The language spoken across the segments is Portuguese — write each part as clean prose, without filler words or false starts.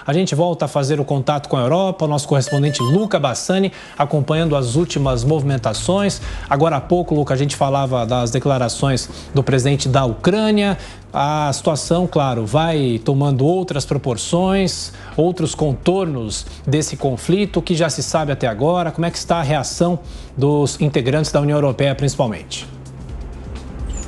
A gente volta a fazer o contato com a Europa, o nosso correspondente Luca Bassani, acompanhando as últimas movimentações. Agora há pouco, Luca, a gente falava das declarações do presidente da Ucrânia. A situação, claro, vai tomando outras proporções, outros contornos desse conflito. O que já se sabe até agora? Como é que está a reação dos integrantes da União Europeia, principalmente?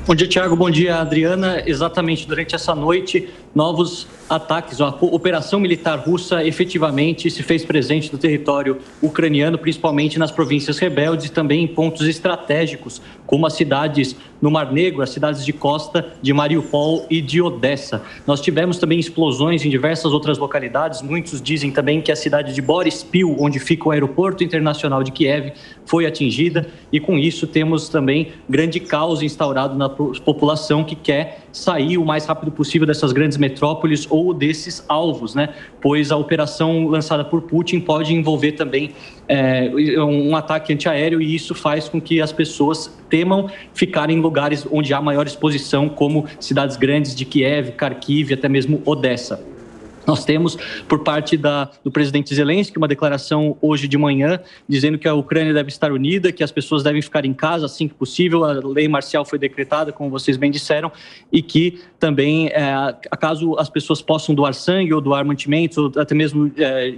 Bom dia, Thiago. Bom dia, Adriana. Exatamente, durante essa noite, novos ataques. A operação militar russa efetivamente se fez presente no território ucraniano, principalmente nas províncias rebeldes e também em pontos estratégicos, como as cidades no Mar Negro, as cidades de costa de Mariupol e de Odessa. Nós tivemos também explosões em diversas outras localidades. Muitos dizem também que a cidade de Boryspil, onde fica o aeroporto internacional de Kiev, foi atingida, e com isso temos também grande caos instaurado na população que quer sair o mais rápido possível dessas grandes metrópoles ou desses alvos, né? Pois a operação lançada por Putin pode envolver também um ataque antiaéreo, e isso faz com que as pessoas temam ficar em lugares onde há maior exposição, como cidades grandes de Kiev, Kharkiv e até mesmo Odessa. Nós temos, por parte do presidente Zelensky, uma declaração hoje de manhã, dizendo que a Ucrânia deve estar unida, que as pessoas devem ficar em casa assim que possível. A lei marcial foi decretada, como vocês bem disseram, e que também, caso as pessoas possam doar sangue ou doar mantimentos, ou até mesmo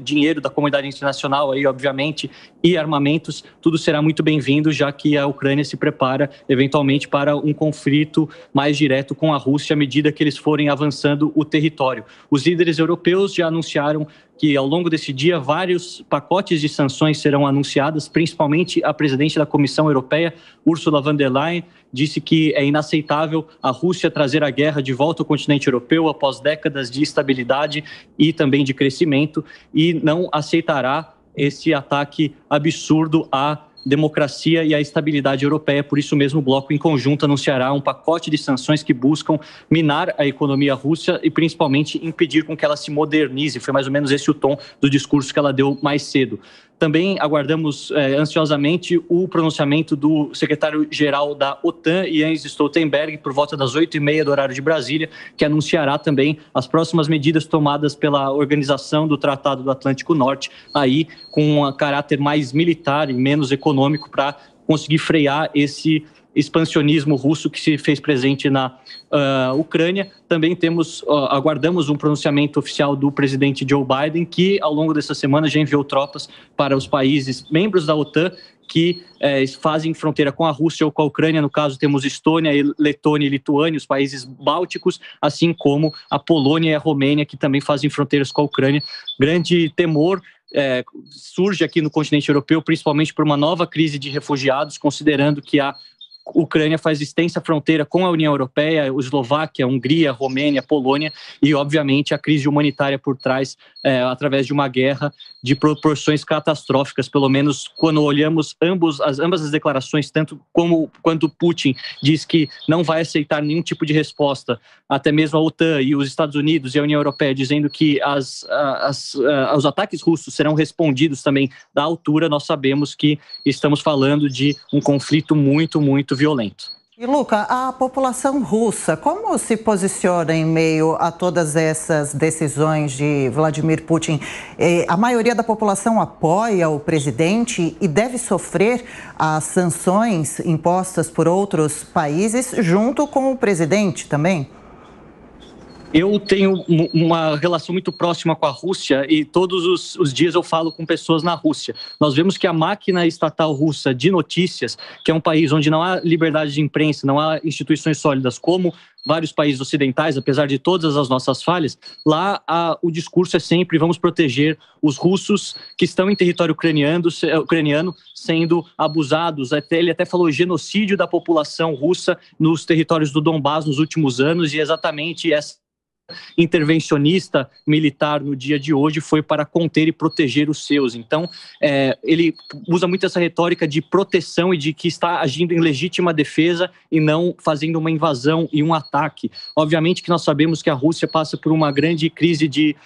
dinheiro da comunidade internacional, aí, obviamente, e armamentos, tudo será muito bem-vindo, já que a Ucrânia se prepara, eventualmente, para um conflito mais direto com a Rússia à medida que eles forem avançando o território. Os líderes europeus já anunciaram que ao longo desse dia vários pacotes de sanções serão anunciadas, principalmente a presidente da Comissão Europeia, Ursula von der Leyen, disse que é inaceitável a Rússia trazer a guerra de volta ao continente europeu após décadas de estabilidade e também de crescimento, e não aceitará esse ataque absurdo à democracia e à estabilidade europeia. Por isso mesmo, o bloco em conjunto anunciará um pacote de sanções que buscam minar a economia russa e principalmente impedir com que ela se modernize. Foi mais ou menos esse o tom do discurso que ela deu mais cedo. Também aguardamos ansiosamente o pronunciamento do secretário-geral da OTAN, Jens Stoltenberg, por volta das 8h30 do horário de Brasília, que anunciará também as próximas medidas tomadas pela Organização do Tratado do Atlântico Norte, aí com um caráter mais militar e menos econômico, para conseguir frear esse expansionismo russo que se fez presente na Ucrânia. Também aguardamos um pronunciamento oficial do presidente Joe Biden, que ao longo dessa semana já enviou tropas para os países membros da OTAN que fazem fronteira com a Rússia ou com a Ucrânia. No caso, temos Estônia, Letônia e Lituânia, os países bálticos, assim como a Polônia e a Romênia, que também fazem fronteiras com a Ucrânia. Grande temor surge aqui no continente europeu, principalmente por uma nova crise de refugiados, considerando que a Ucrânia faz extensa fronteira com a União Europeia, Eslováquia, Hungria, Romênia, Polônia, e obviamente a crise humanitária por trás, através de uma guerra de proporções catastróficas. Pelo menos quando olhamos ambas as declarações, tanto quanto Putin diz que não vai aceitar nenhum tipo de resposta, até mesmo a OTAN e os Estados Unidos e a União Europeia dizendo que os ataques russos serão respondidos também da altura, nós sabemos que estamos falando de um conflito muito, muito violento. E, Luca, a população russa, como se posiciona em meio a todas essas decisões de Vladimir Putin? A maioria da população apoia o presidente e deve sofrer as sanções impostas por outros países junto com o presidente também? Eu tenho uma relação muito próxima com a Rússia e todos os dias eu falo com pessoas na Rússia. Nós vemos que a máquina estatal russa de notícias, que é um país onde não há liberdade de imprensa, não há instituições sólidas como vários países ocidentais, apesar de todas as nossas falhas, lá o discurso é sempre: vamos proteger os russos que estão em território ucraniano sendo abusados. Ele até falou genocídio da população russa nos territórios do Donbás nos últimos anos, e exatamente essa intervencionista militar no dia de hoje foi para conter e proteger os seus. Então, ele usa muito essa retórica de proteção e de que está agindo em legítima defesa e não fazendo uma invasão e um ataque. Obviamente que nós sabemos que a Rússia passa por uma grande crise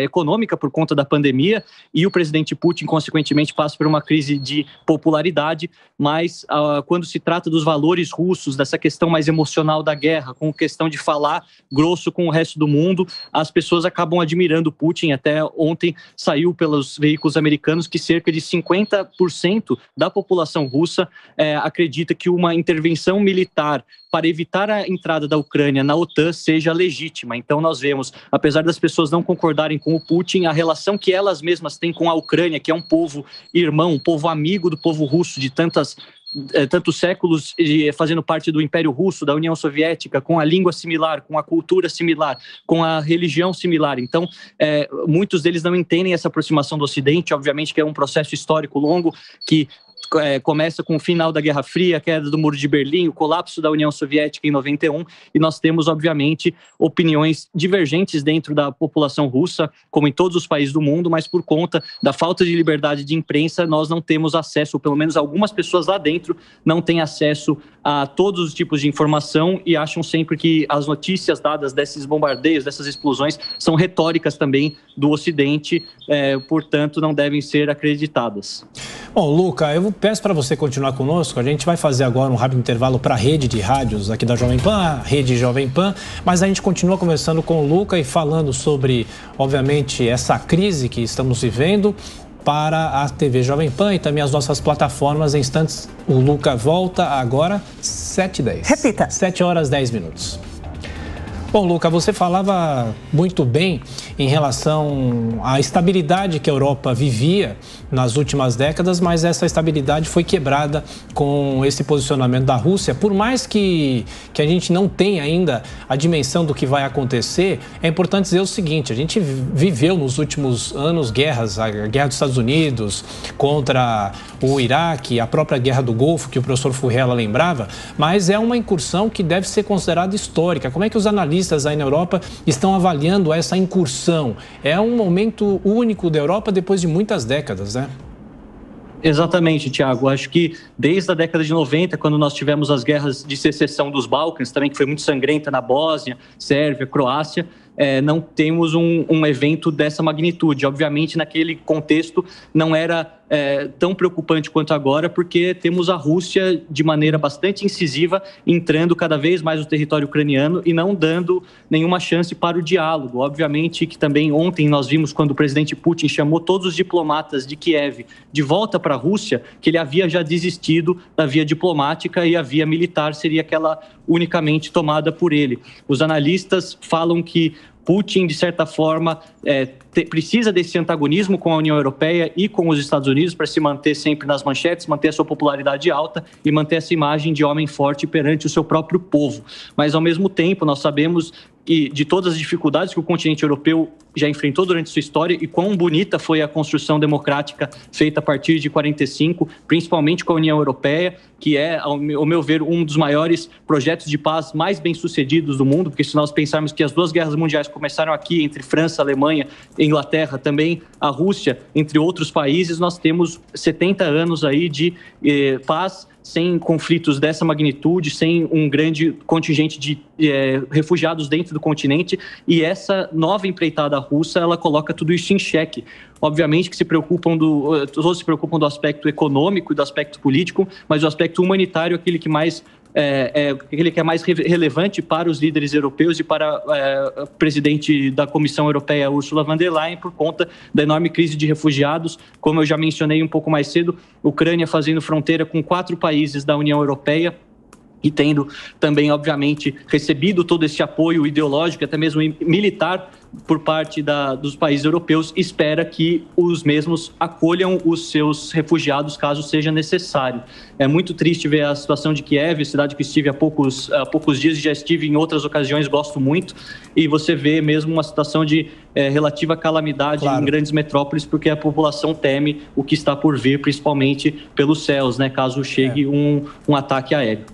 econômica por conta da pandemia, e o presidente Putin, consequentemente, passa por uma crise de popularidade, mas quando se trata dos valores russos, dessa questão mais emocional da guerra, com questão de falar grosso com o resto do mundo, as pessoas acabam admirando Putin. Até ontem saiu pelos veículos americanos que cerca de 50% da população russa acredita que uma intervenção militar para evitar a entrada da Ucrânia na OTAN seja legítima. Então nós vemos, apesar das pessoas não concordarem com o Putin, a relação que elas mesmas têm com a Ucrânia, que é um povo irmão, um povo amigo do povo russo de tantos séculos, fazendo parte do Império Russo, da União Soviética, com a língua similar, com a cultura similar, com a religião similar. Então, muitos deles não entendem essa aproximação do Ocidente, obviamente que é um processo histórico longo que começa com o final da Guerra Fria, a queda do Muro de Berlim, o colapso da União Soviética em 91, e nós temos, obviamente, opiniões divergentes dentro da população russa, como em todos os países do mundo, mas por conta da falta de liberdade de imprensa, nós não temos acesso, ou pelo menos algumas pessoas lá dentro não têm acesso a todos os tipos de informação e acham sempre que as notícias dadas desses bombardeios, dessas explosões, são retóricas também do Ocidente, portanto, não devem ser acreditadas. Bom, Luca, eu peço para você continuar conosco. A gente vai fazer agora um rápido intervalo para a rede de rádios aqui da Jovem Pan, a Rede Jovem Pan, mas a gente continua conversando com o Luca e falando sobre, obviamente, essa crise que estamos vivendo para a TV Jovem Pan e também as nossas plataformas. Em instantes, o Luca volta agora, 7h10. Repita. 7h10. Bom, Luca, você falava muito bem em relação à estabilidade que a Europa vivia nas últimas décadas, mas essa estabilidade foi quebrada com esse posicionamento da Rússia. Por mais que a gente não tenha ainda a dimensão do que vai acontecer, é importante dizer o seguinte: a gente viveu nos últimos anos guerras, a guerra dos Estados Unidos contra o Iraque, a própria guerra do Golfo, que o professor Furrella lembrava, mas é uma incursão que deve ser considerada histórica. Como é que os analistas aí na Europa estão avaliando essa incursão? É um momento único da Europa depois de muitas décadas, né? Exatamente, Tiago. Acho que desde a década de 90, quando nós tivemos as guerras de secessão dos Balcãs, também que foi muito sangrenta na Bósnia, Sérvia, Croácia, não temos um evento dessa magnitude. Obviamente, naquele contexto, não era tão preocupante quanto agora, porque temos a Rússia de maneira bastante incisiva entrando cada vez mais no território ucraniano e não dando nenhuma chance para o diálogo. Obviamente que também ontem nós vimos, quando o presidente Putin chamou todos os diplomatas de Kiev de volta para a Rússia, que ele havia já desistido da via diplomática e a via militar seria aquela unicamente tomada por ele. Os analistas falam que Putin, de certa forma, precisa desse antagonismo com a União Europeia e com os Estados Unidos para se manter sempre nas manchetes, manter a sua popularidade alta e manter essa imagem de homem forte perante o seu próprio povo. Mas, ao mesmo tempo, nós sabemos que de todas as dificuldades que o continente europeu já enfrentou durante sua história e quão bonita foi a construção democrática feita a partir de 45, principalmente com a União Europeia, que é, ao meu ver, um dos maiores projetos de paz mais bem-sucedidos do mundo, porque se nós pensarmos que as duas guerras mundiais começaram aqui, entre França, Alemanha, Inglaterra, também a Rússia, entre outros países, nós temos 70 anos aí de paz, sem conflitos dessa magnitude, sem um grande contingente de refugiados dentro do continente, e essa nova empreitada russa, ela coloca tudo isso em xeque. Obviamente que todos se preocupam do aspecto econômico e do aspecto político, mas o aspecto humanitário é aquele que é mais relevante para os líderes europeus e para o presidente da Comissão Europeia, Ursula von der Leyen, por conta da enorme crise de refugiados. Como eu já mencionei um pouco mais cedo, Ucrânia fazendo fronteira com 4 países da União Europeia e tendo também, obviamente, recebido todo esse apoio ideológico, até mesmo militar, por parte dos países europeus, espera que os mesmos acolham os seus refugiados caso seja necessário. É muito triste ver a situação de Kiev, cidade que estive há poucos dias e já estive em outras ocasiões, gosto muito, e você vê mesmo uma situação de relativa calamidade, claro, em grandes metrópoles, porque a população teme o que está por vir, principalmente pelos céus, né, caso chegue um ataque aéreo.